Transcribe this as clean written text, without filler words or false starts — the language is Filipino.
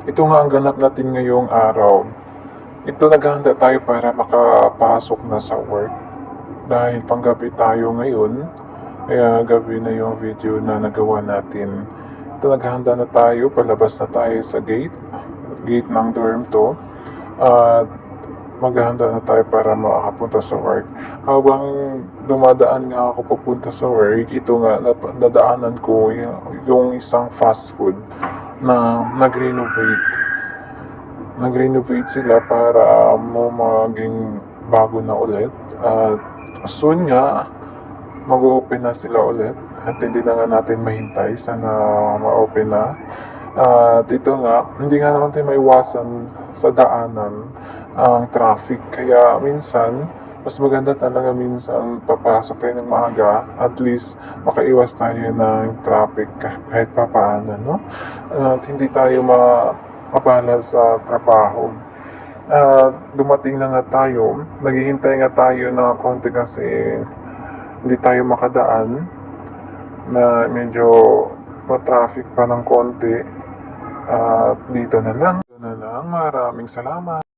Ito nga ang ganap natin ngayong araw. Ito naghahanda tayo para makapasok na sa work. Dahil panggabi tayo ngayon, kaya gabi na yung video na nagawa natin. Ito naghahanda na tayo, palabas na tayo sa gate ng dorm to. At maghahanda na tayo para makapunta sa work. Habang dumadaan nga ako papunta sa work, ito nga, nadaanan ko yung isang fast food na nag-renovate sila para maging bago na ulit. At soon nga, mag-open na sila ulit. At hindi na nga natin mahintay. Sana ma-open na. At ito nga, hindi nga natin maiwasan sa daanan ang traffic. Kaya minsan, mas maganda talaga minsan papasok tayo ng maaga. At least, makaiwas tayo ng traffic kahit papaano, no? At hindi tayo maabala sa trabaho. Dumating na nga tayo, naghihintay nga tayo na konti kasi hindi tayo makadaan na medyo ma-traffic pa ng konti. At dito na lang. Maraming salamat.